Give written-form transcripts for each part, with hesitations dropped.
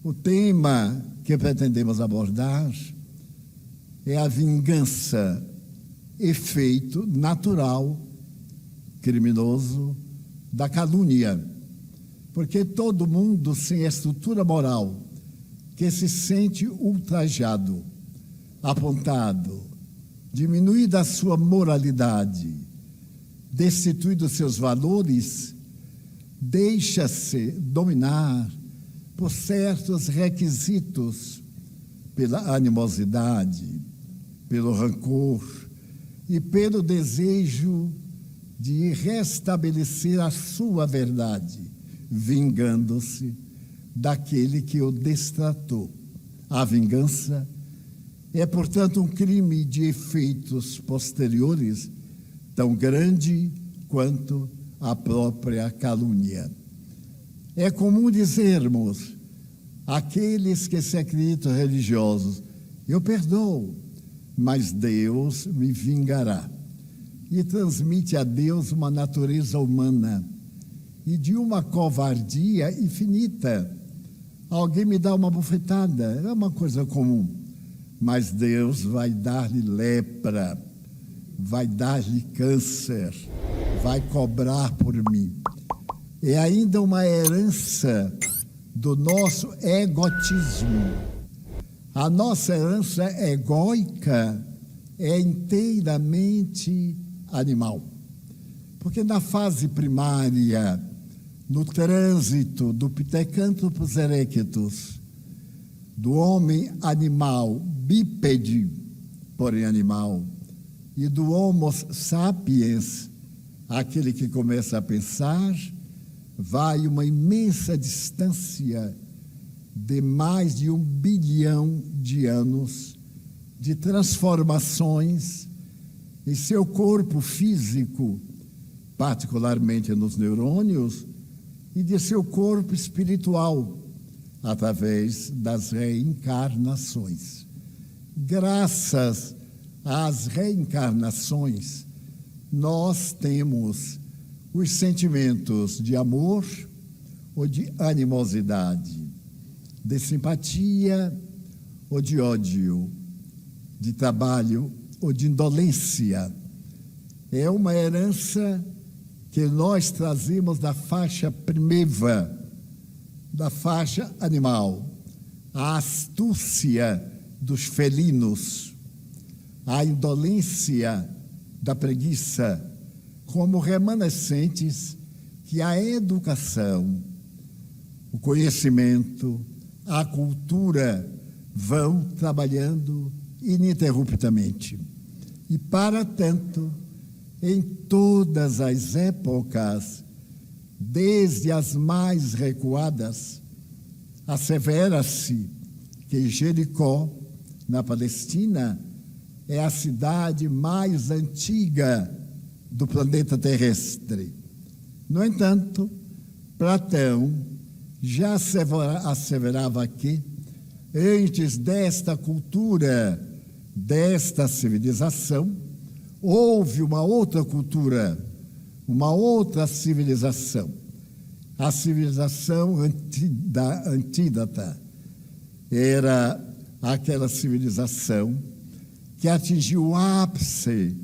O tema que pretendemos abordar é a vingança, efeito natural, criminoso, da calúnia. Porque todo mundo sem estrutura moral que se sente ultrajado, apontado, diminuída a sua moralidade, destituído dos seus valores, deixa-se dominar por certos requisitos, pela animosidade, pelo rancor e pelo desejo de restabelecer a sua verdade, vingando-se daquele que o destratou. A vingança é, portanto, um crime de efeitos posteriores tão grande quanto a própria calúnia. É comum dizermos, aqueles que se acreditam religiosos, eu perdoo, mas Deus me vingará. E transmite a Deus uma natureza humana e de uma covardia infinita. Alguém me dá uma bofetada, é uma coisa comum, mas Deus vai dar-lhe lepra, vai dar-lhe câncer, vai cobrar por mim. É ainda uma herança do nosso egotismo. A nossa herança egóica é inteiramente animal. Porque na fase primária, no trânsito do Pithecanthropus erectus, do homem animal, bípede, porém animal, e do Homo sapiens, aquele que começa a pensar, vai uma imensa distância de mais de 1 bilhão de anos de transformações em seu corpo físico, particularmente nos neurônios, e de seu corpo espiritual, através das reencarnações. Graças às reencarnações, nós temos os sentimentos de amor ou de animosidade, de simpatia ou de ódio, de trabalho ou de indolência. É uma herança que nós trazemos da faixa primeva, da faixa animal, a astúcia dos felinos, a indolência da preguiça, como remanescentes que a educação, o conhecimento, a cultura vão trabalhando ininterruptamente. E, para tanto, em todas as épocas, desde as mais recuadas, assevera-se que Jericó, na Palestina, é a cidade mais antiga do planeta terrestre. No entanto, Platão já asseverava que, antes desta cultura, desta civilização, houve uma outra cultura, uma outra civilização. A civilização antítota era aquela civilização que atingiu o ápice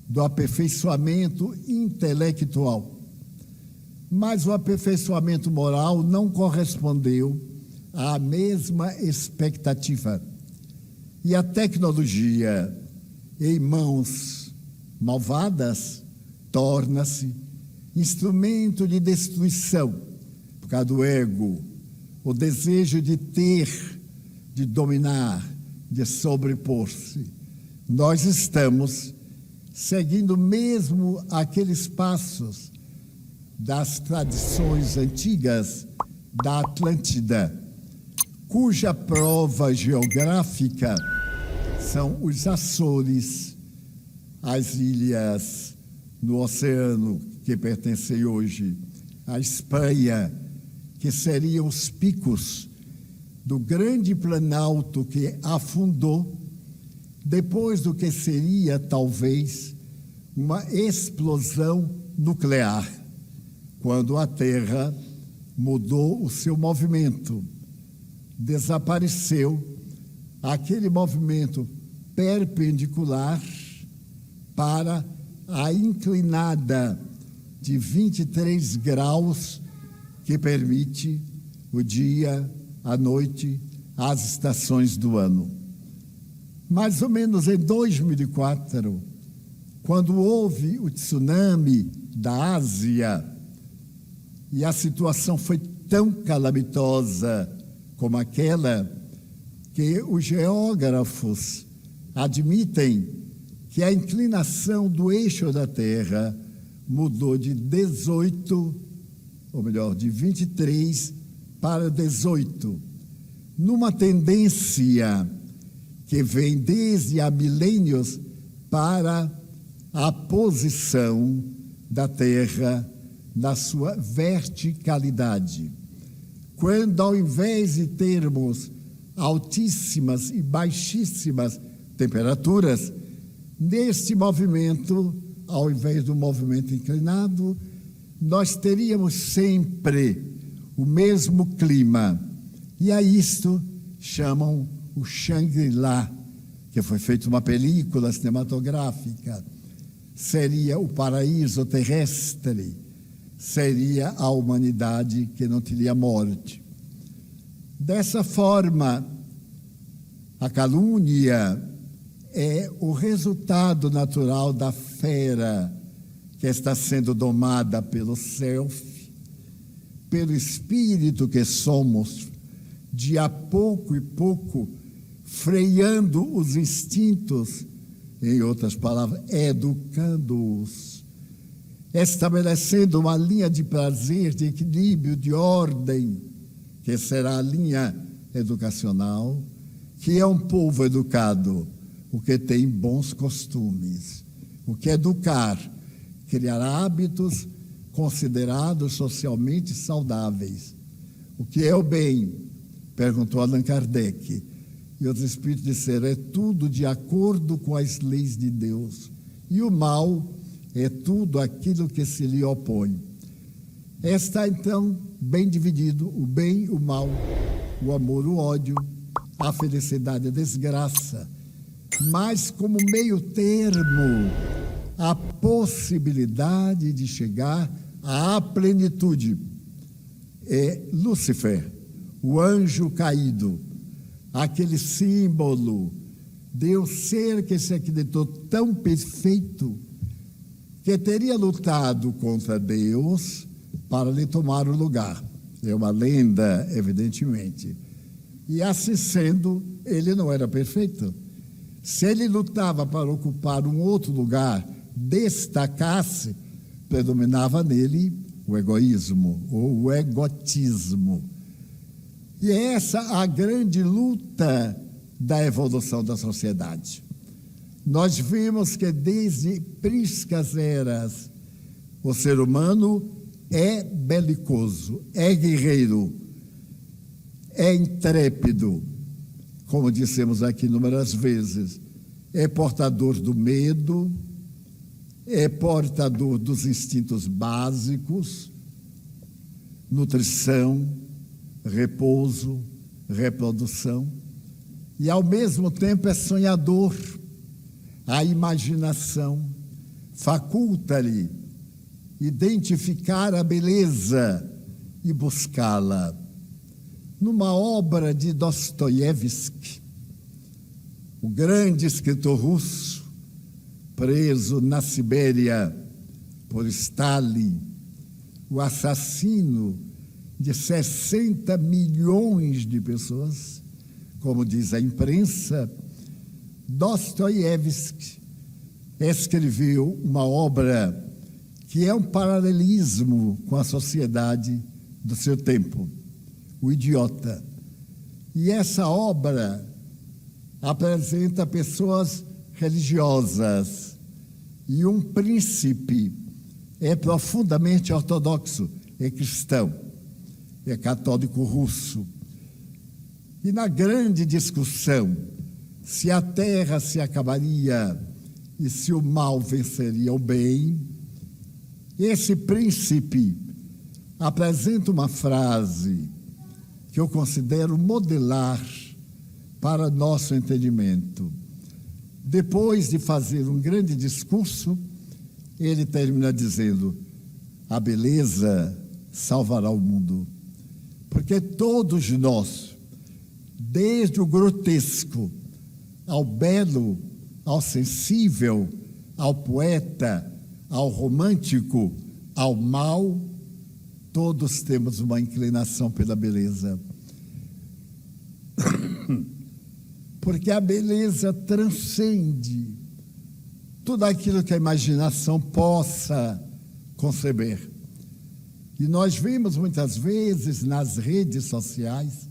do aperfeiçoamento intelectual. Mas o aperfeiçoamento moral não correspondeu à mesma expectativa. E a tecnologia, em mãos malvadas, torna-se instrumento de destruição, por causa do ego, o desejo de ter, de dominar, de sobrepor-se. Nós estamos seguindo mesmo aqueles passos das tradições antigas da Atlântida, cuja prova geográfica são os Açores, as ilhas no oceano que pertencem hoje à Espanha, que seriam os picos do grande planalto que afundou depois do que seria, talvez, uma explosão nuclear, quando a Terra mudou o seu movimento desapareceu aquele movimento perpendicular para a inclinada de 23 graus que permite o dia, a noite, as estações do ano. Mais ou menos em 2004, quando houve o tsunami da Ásia, e a situação foi tão calamitosa como aquela, que os geógrafos admitem que a inclinação do eixo da Terra mudou de 18, ou melhor, de 23 para 18, numa tendência que vem desde há milênios para a posição da Terra na sua verticalidade. Quando, ao invés de termos altíssimas e baixíssimas temperaturas, neste movimento, ao invés do movimento inclinado, nós teríamos sempre o mesmo clima. E a isto chamam o Shangri-La, que foi feita uma película cinematográfica. Seria o paraíso terrestre, seria a humanidade que não teria morte. Dessa forma, a calúnia é o resultado natural da fera que está sendo domada pelo self, pelo espírito que somos, de a pouco e pouco, freando os instintos, em outras palavras, educando-os, estabelecendo uma linha de prazer, de equilíbrio, de ordem, que será a linha educacional, que é um povo educado, o que tem bons costumes. O que é educar? Criar hábitos considerados socialmente saudáveis. O que é o bem? Perguntou Allan Kardec. E os espíritos disseram, é tudo de acordo com as leis de Deus. E o mal é tudo aquilo que se lhe opõe. Está, então, bem dividido, o bem, o mal, o amor, o ódio, a felicidade, a desgraça. Mas, como meio termo, a possibilidade de chegar à plenitude. É Lúcifer, o anjo caído, aquele símbolo de um ser que se acreditou tão perfeito que teria lutado contra Deus para lhe tomar o lugar. É uma lenda, evidentemente. E assim sendo, ele não era perfeito. Se ele lutava para ocupar um outro lugar, destacar-se, predominava nele o egoísmo, ou o egotismo. E é essa a grande luta da evolução da sociedade. Nós vimos que desde priscas eras, o ser humano é belicoso, é guerreiro, é intrépido, como dissemos aqui inúmeras vezes, é portador do medo, é portador dos instintos básicos, nutrição, repouso, reprodução, e ao mesmo tempo é sonhador. A imaginação faculta-lhe identificar a beleza e buscá-la. Numa obra de Dostoiévski, o grande escritor russo, preso na Sibéria por Stalin, o assassino de 60 milhões de pessoas, como diz a imprensa, Dostoiévski escreveu uma obra que é um paralelismo com a sociedade do seu tempo, O Idiota. E essa obra apresenta pessoas religiosas e um príncipe é profundamente ortodoxo, é cristão, é católico russo. E na grande discussão, se a terra se acabaria e se o mal venceria o bem, esse príncipe apresenta uma frase que eu considero modelar para nosso entendimento. Depois de fazer um grande discurso, ele termina dizendo: a beleza salvará o mundo. Porque todos nós, desde o grotesco ao belo, ao sensível, ao poeta, ao romântico, ao mal, todos temos uma inclinação pela beleza. Porque a beleza transcende tudo aquilo que a imaginação possa conceber. E nós vemos muitas vezes nas redes sociais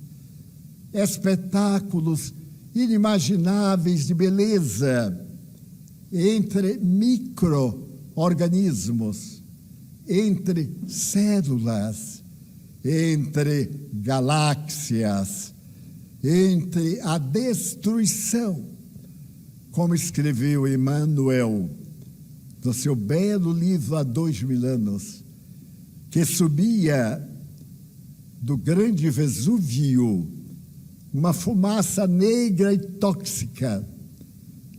espetáculos inimagináveis de beleza entre micro-organismos, entre células, entre galáxias, entre a destruição, como escreveu Emmanuel no seu belo livro Há 2000 anos, que subia do grande Vesúvio uma fumaça negra e tóxica,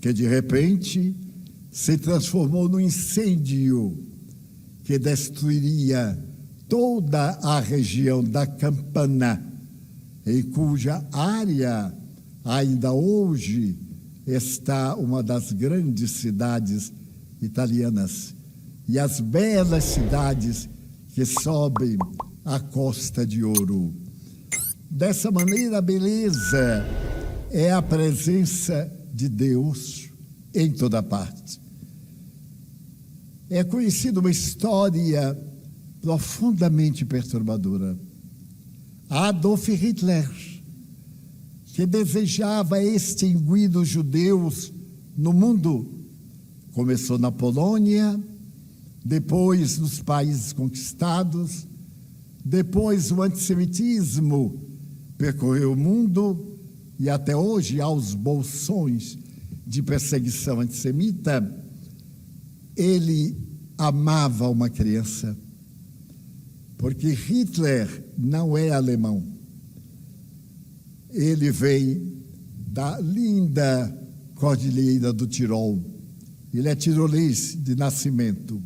que de repente se transformou num incêndio que destruiria toda a região da Campana, em cuja área ainda hoje está uma das grandes cidades italianas e as belas cidades que sobem a Costa de Ouro. Dessa maneira, a beleza é a presença de Deus em toda parte. É conhecida uma história profundamente perturbadora. Adolf Hitler, que desejava extinguir os judeus no mundo, começou na Polônia, depois nos países conquistados, depois o antissemitismo percorreu o mundo e até hoje há os bolsões de perseguição antissemita. Ele amava uma criança, porque Hitler não é alemão. Ele vem da linda Cordilheira do Tirol. Ele é tirolês de nascimento.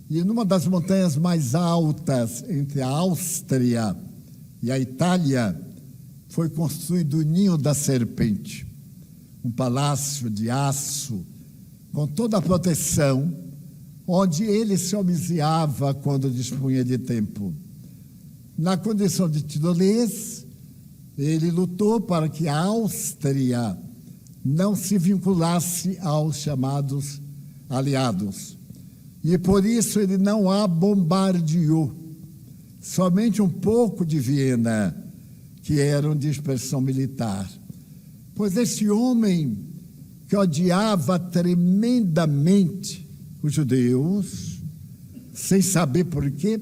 E numa das montanhas mais altas entre a Áustria e a Itália, foi construído o Ninho da Serpente, um palácio de aço, com toda a proteção, onde ele se homiziava quando dispunha de tempo. Na condição de tirolês, ele lutou para que a Áustria não se vinculasse aos chamados aliados. E por isso ele não a bombardeou. Somente um pouco de Viena, que eram de expressão militar. Pois esse homem, que odiava tremendamente os judeus, sem saber por quê,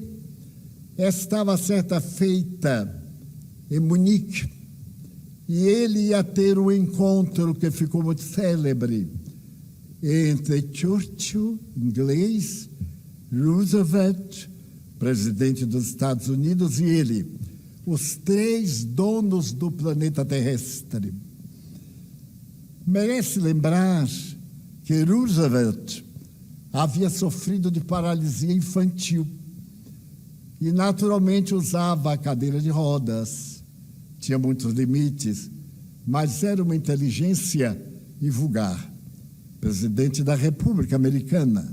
estava certa feita em Munique, e ele ia ter um encontro que ficou muito célebre entre Churchill, inglês, Roosevelt, presidente dos Estados Unidos, e ele, os três donos do planeta terrestre. Merece lembrar que Roosevelt havia sofrido de paralisia infantil e naturalmente usava a cadeira de rodas. Tinha muitos limites, mas era uma inteligência invulgar. Presidente da República Americana,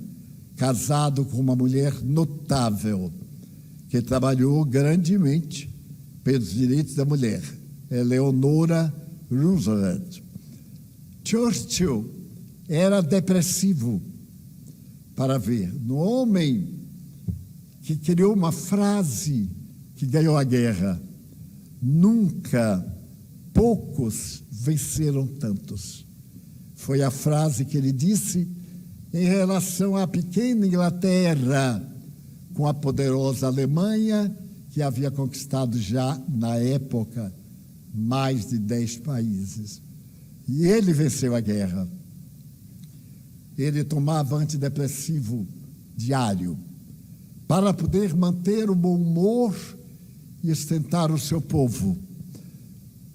casado com uma mulher notável, que trabalhou grandemente pelos direitos da mulher, Eleonora Roosevelt. Churchill era depressivo para ver no homem que criou uma frase que ganhou a guerra: nunca poucos venceram tantos. Foi a frase que ele disse em relação à pequena Inglaterra, com a poderosa Alemanha, que havia conquistado já, na época, mais de 10 países. E ele venceu a guerra. Ele tomava antidepressivo diário para poder manter o bom humor e sustentar o seu povo.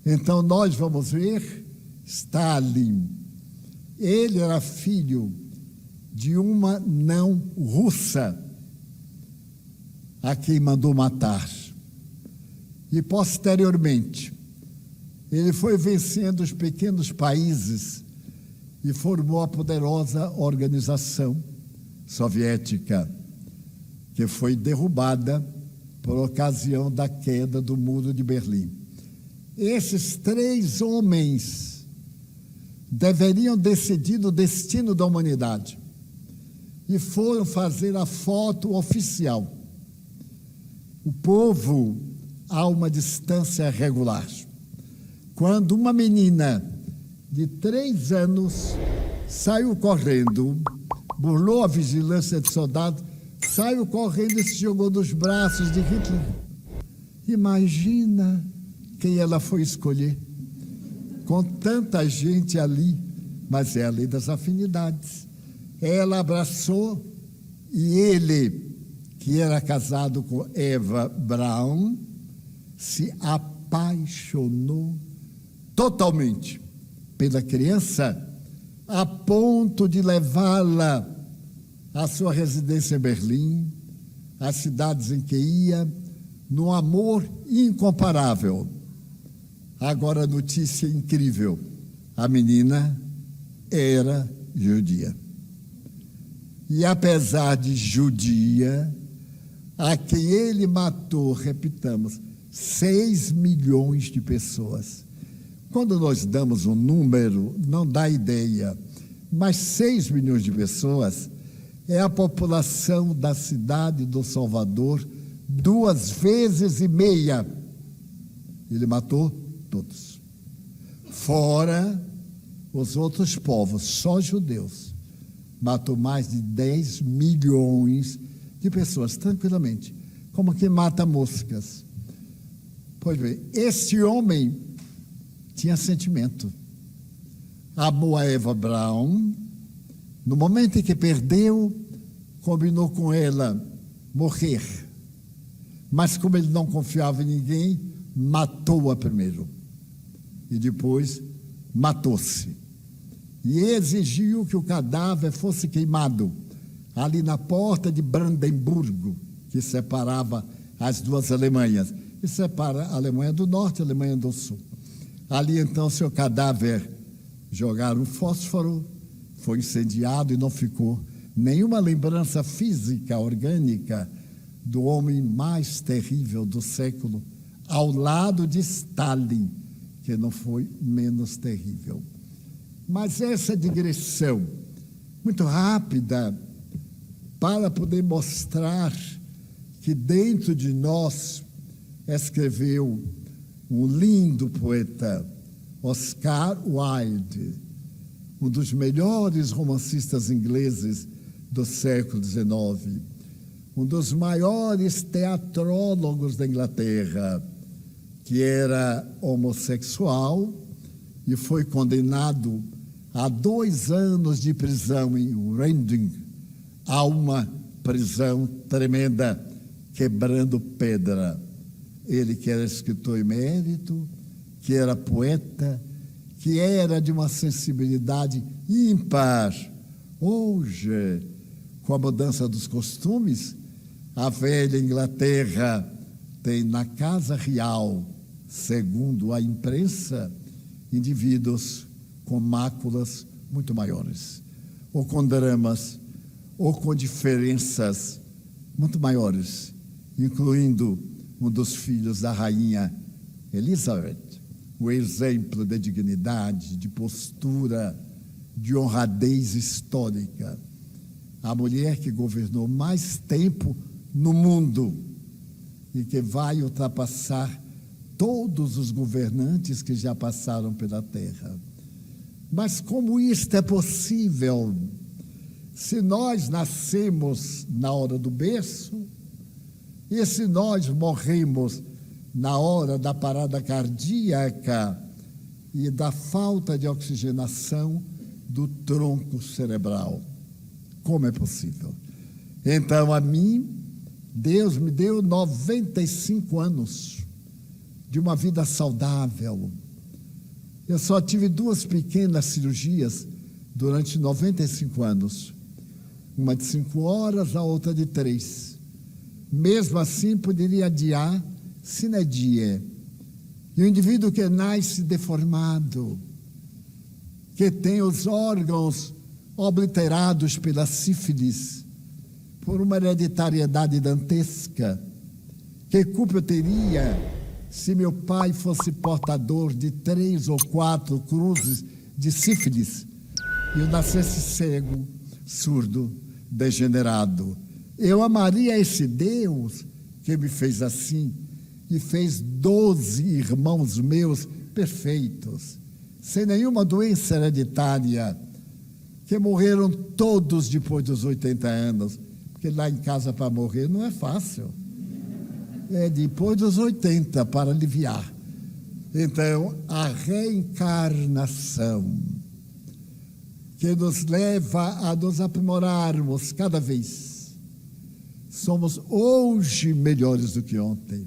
Então nós vamos ver Stalin. Ele era filho de uma não russa, a quem mandou matar. E posteriormente, ele foi vencendo os pequenos países e formou a poderosa organização soviética, que foi derrubada por ocasião da queda do Muro de Berlim. Esses 3 homens deveriam decidir o destino da humanidade e foram fazer a foto oficial. O povo a uma distância regular. Quando uma menina de 3 anos saiu correndo, burlou a vigilância de soldados, saiu correndo e se jogou nos braços de Hitler. Imagina quem ela foi escolher. Com tanta gente ali, mas é a lei das afinidades. Ela abraçou e ele, que era casado com Eva Braun, se apaixonou totalmente pela criança, a ponto de levá-la à sua residência em Berlim, às cidades em que ia, num amor incomparável. Agora, notícia incrível: a menina era judia. E apesar de judia, a quem ele matou, repitamos, 6 milhões de pessoas. Quando nós damos um número, não dá ideia, mas 6 milhões de pessoas é a população da cidade do Salvador 2,5 vezes. Ele matou todos. Fora os outros povos, só judeus. Matou mais de 10 milhões de pessoas, tranquilamente, como quem mata moscas. Pois bem, esse homem tinha sentimento. Amou a Eva Braun. No momento em que perdeu, combinou com ela morrer. Mas como ele não confiava em ninguém, matou-a primeiro. E depois matou-se. E exigiu que o cadáver fosse queimado ali na porta de Brandemburgo, que separava as 2 Alemanhas. E separa a Alemanha do Norte e a Alemanha do Sul. Ali, então, seu cadáver jogaram fósforo, foi incendiado e não ficou nenhuma lembrança física, orgânica, do homem mais terrível do século, ao lado de Stalin, que não foi menos terrível. Mas essa digressão, muito rápida, para poder mostrar que dentro de nós escreveu um lindo poeta, Oscar Wilde, um dos melhores romancistas ingleses do século XIX, um dos maiores teatrólogos da Inglaterra, que era homossexual e foi condenado a 2 anos de prisão em Reading, a uma prisão tremenda, quebrando pedra. Ele que era escritor emérito, que era poeta, que era de uma sensibilidade ímpar. Hoje, com a mudança dos costumes, a velha Inglaterra tem na Casa Real, segundo a imprensa, indivíduos com máculas muito maiores, ou com dramas, ou com diferenças muito maiores, incluindo um dos filhos da rainha Elizabeth, o exemplo de dignidade, de postura, de honradez histórica. A mulher que governou mais tempo no mundo e que vai ultrapassar todos os governantes que já passaram pela terra. Mas como isto é possível? Se nós nascemos na hora do berço, e se nós morremos na hora da parada cardíaca e da falta de oxigenação do tronco cerebral, como é possível? Então, a mim, Deus me deu 95 anos de uma vida saudável. Eu só tive 2 pequenas cirurgias durante 95 anos. Uma de 5 horas, a outra de 3. Mesmo assim, poderia adiar sine die. E o indivíduo que nasce deformado, que tem os órgãos obliterados pela sífilis, por uma hereditariedade dantesca, que culpa eu teria se meu pai fosse portador de 3 ou 4 cruzes de sífilis e eu nascesse cego, surdo, degenerado? Eu amaria esse Deus que me fez assim e fez 12 irmãos meus perfeitos, sem nenhuma doença hereditária, que morreram todos depois dos 80 anos, porque lá em casa para morrer não é fácil. É depois dos 80 para aliviar. Então, a reencarnação, que nos leva a nos aprimorarmos cada vez. Somos hoje melhores do que ontem.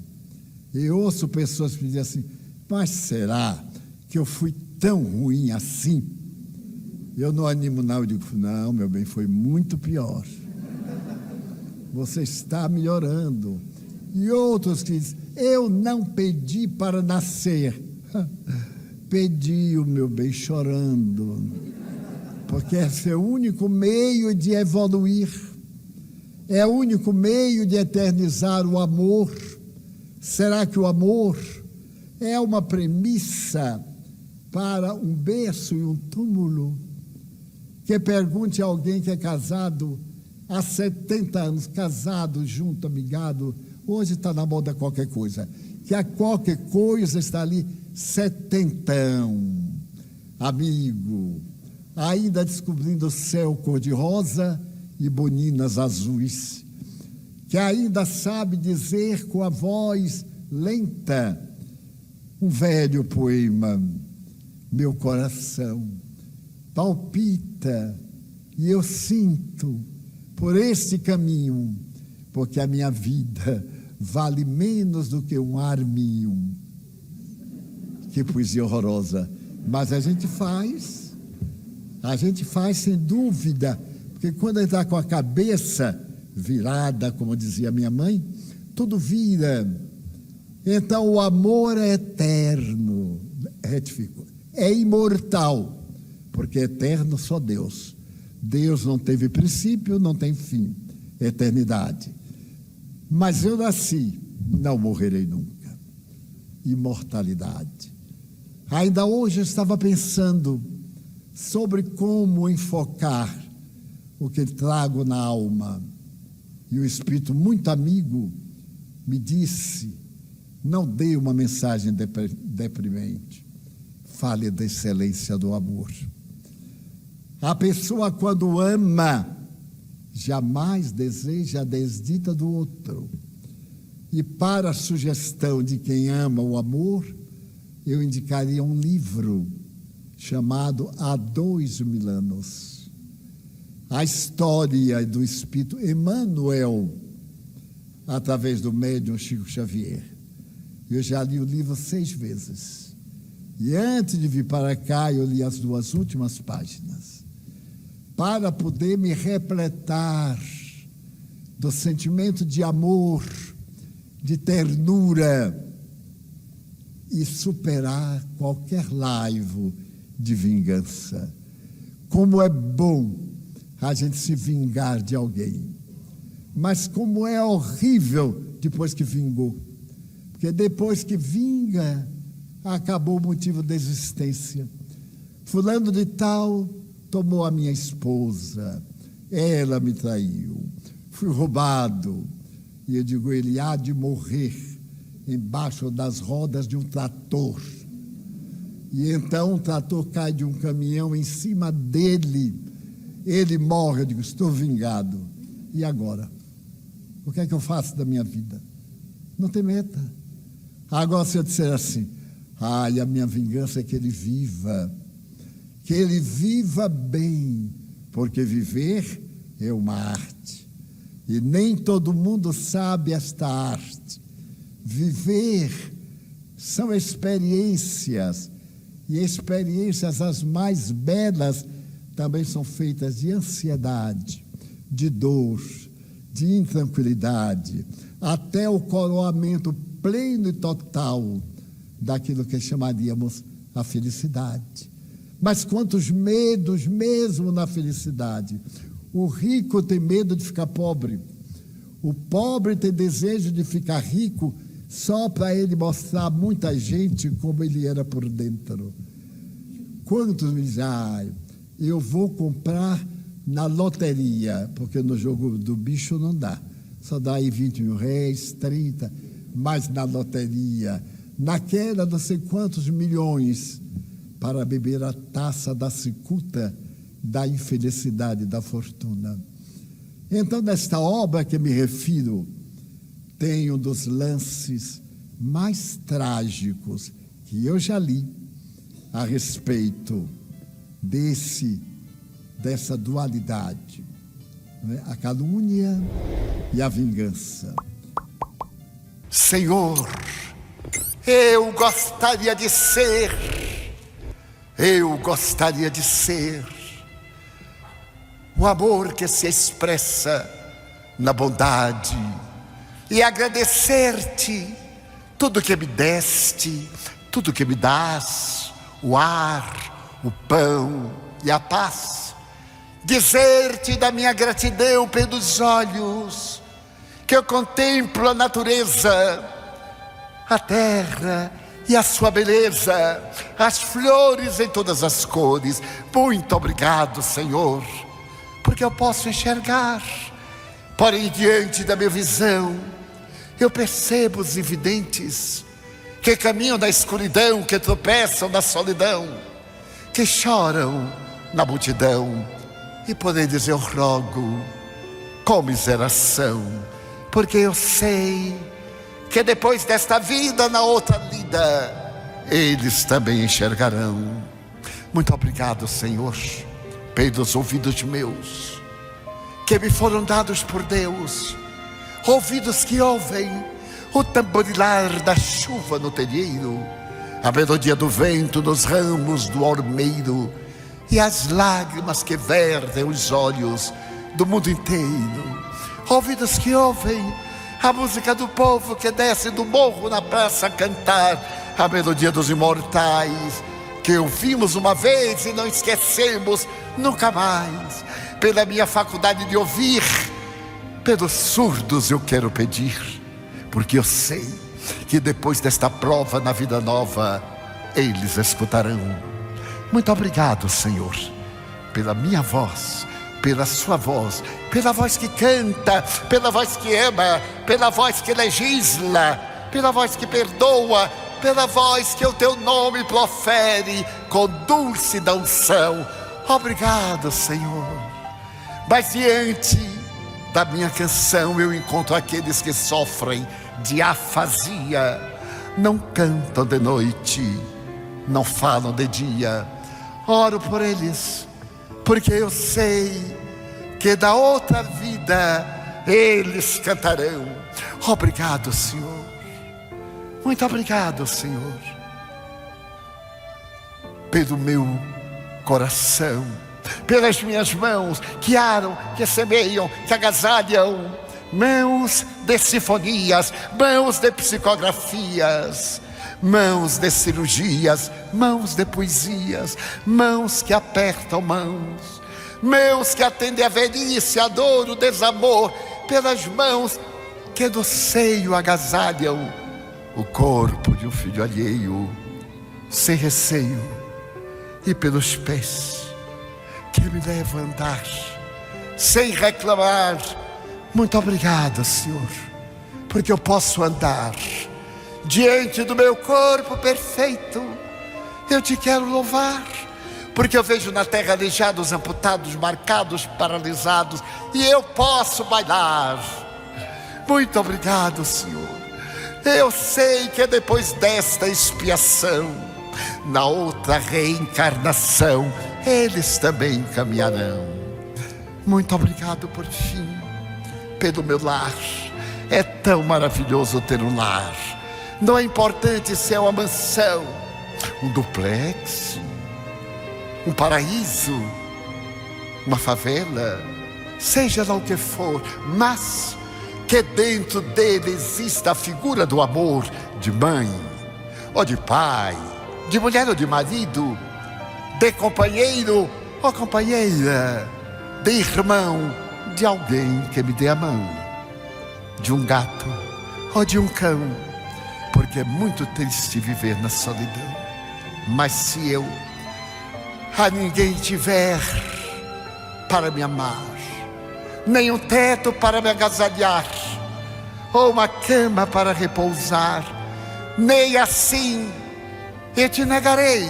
E ouço pessoas que dizem assim: mas será que eu fui tão ruim assim? Eu não animo não, eu digo: não, meu bem, foi muito pior. Você está melhorando. E outros que dizem: eu não pedi para nascer. Pedi, o meu bem, chorando. Porque esse é o único meio de evoluir. É o único meio de eternizar o amor. Será que o amor é uma premissa para um berço e um túmulo? Que pergunte a alguém que é casado há 70 anos, casado, junto, amigado, hoje está na moda qualquer coisa, que a qualquer coisa está ali, 70, amigo, ainda descobrindo o céu cor-de-rosa e boninas azuis, que ainda sabe dizer com a voz lenta um velho poema: meu coração palpita e eu sinto por este caminho, porque a minha vida vale menos do que um arminho. Que poesia horrorosa. Mas a gente faz sem dúvida, porque quando ele está com a cabeça virada, como dizia minha mãe, tudo vira. Então o amor é eterno, retifico, é imortal, porque eterno só Deus. Deus não teve princípio, não tem fim, eternidade. Mas eu nasci, não morrerei nunca. Imortalidade. Ainda hoje eu estava pensando sobre como enfocar o que trago na alma. E o Espírito, muito amigo, me disse: não dê uma mensagem deprimente, fale da excelência do amor. A pessoa, quando ama, jamais deseja a desdita do outro. E para a sugestão de quem ama o amor, eu indicaria um livro chamado Há 2000 anos. A história do Espírito Emmanuel, através do médium Chico Xavier. Eu já li o livro 6 vezes. E antes de vir para cá, eu li as 2 últimas páginas, para poder me repletar do sentimento de amor, de ternura, e superar qualquer laivo de vingança. Como é bom a gente se vingar de alguém, mas como é horrível depois que vingou, porque depois que vinga, acabou o motivo da existência. Fulano de tal tomou a minha esposa, ela me traiu, fui roubado, e eu digo: ele há de morrer embaixo das rodas de um trator. E então o trator cai de um caminhão em cima dele, ele morre. Eu digo: estou vingado. E agora? O que é que eu faço da minha vida? Não tem meta. Agora, se eu disser assim: ai, a minha vingança é que ele viva bem, porque viver é uma arte. E nem todo mundo sabe esta arte. Viver são experiências, e experiências as mais belas também são feitas de ansiedade, de dor, de intranquilidade, até o coroamento pleno e total daquilo que chamaríamos a felicidade. Mas quantos medos mesmo na felicidade. O rico tem medo de ficar pobre. O pobre tem desejo de ficar rico só para ele mostrar a muita gente como ele era por dentro. Quantos me dizem, eu vou comprar na loteria, porque no jogo do bicho não dá. Só dá aí 20 mil reais, 30, mas na loteria, naquela não sei quantos milhões, para beber a taça da cicuta da infelicidade, da fortuna. Então, nesta obra que me refiro, tem um dos lances mais trágicos que eu já li a respeito dessa dualidade, né? A calúnia e a vingança. Senhor, eu gostaria de ser o amor que se expressa na bondade e agradecer-te tudo que me deste, tudo que me dás, o ar, o pão e a paz. Dizer-te da minha gratidão pelos olhos que eu contemplo a natureza, a terra e a sua beleza, as flores em todas as cores. Muito obrigado, Senhor, porque eu posso enxergar. Porém, diante da minha visão, eu percebo os invidentes que caminham na escuridão, que tropeçam na solidão, que choram na multidão. E por eles eu rogo com miseração, porque eu sei que depois desta vida, na outra vida, eles também enxergarão. Muito obrigado, Senhor, pelos ouvidos meus, que me foram dados por Deus, ouvidos que ouvem o tamborilar da chuva no telheiro, a melodia do vento nos ramos do ormeiro, e as lágrimas que vertem os olhos do mundo inteiro. Ouvidos que ouvem a música do povo que desce do morro na praça a cantar, a melodia dos imortais que ouvimos uma vez e não esquecemos nunca mais. Pela minha faculdade de ouvir, pelos surdos eu quero pedir, porque eu sei que depois desta prova na vida nova, eles escutarão. Muito obrigado, Senhor, pela minha voz, pela sua voz, pela voz que canta, pela voz que ama, pela voz que legisla, pela voz que perdoa, pela voz que o teu nome profere com dulce da unção. Obrigado, Senhor. Mas diante da minha canção eu encontro aqueles que sofrem de afasia, não cantam de noite, não falam de dia. Oro por eles, porque eu sei que da outra vida eles cantarão. Obrigado, Senhor. Muito obrigado, Senhor, pelo meu coração, pelas minhas mãos que aram, que semeiam, que agasalham, mãos de sinfonias, mãos de psicografias, mãos de cirurgias, mãos de poesias, mãos que apertam mãos, mãos que atendem a velhice, a dor, o desamor, pelas mãos que do seio agasalham o corpo de um filho alheio, sem receio, e pelos pés que me levam a andar, sem reclamar. Muito obrigado, Senhor, porque eu posso andar diante do meu corpo perfeito. Eu te quero louvar, porque eu vejo na terra aleijados, amputados, marcados, paralisados, e eu posso bailar. Muito obrigado, Senhor. Eu sei que depois desta expiação, na outra reencarnação, eles também caminharão. Muito obrigado por fim, pelo meu lar. É tão maravilhoso ter um lar. Não é importante se é uma mansão, um duplex, um paraíso, uma favela, seja lá o que for, mas que dentro dele exista a figura do amor de mãe, ou de pai, de mulher ou de marido, de companheiro ou companheira, de irmão, de alguém que me dê a mão, de um gato ou de um cão, porque é muito triste viver na solidão. Mas se eu a ninguém tiver para me amar, nem um teto para me agasalhar, ou uma cama para repousar, nem assim eu te negarei.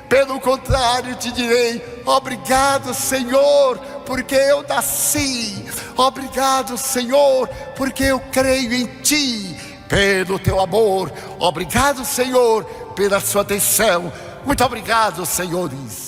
Pelo contrário, te direi: obrigado, Senhor, porque eu nasci. Obrigado, Senhor, porque eu creio em Ti. Pelo Teu amor, obrigado, Senhor, pela Sua atenção. Muito obrigado, senhores.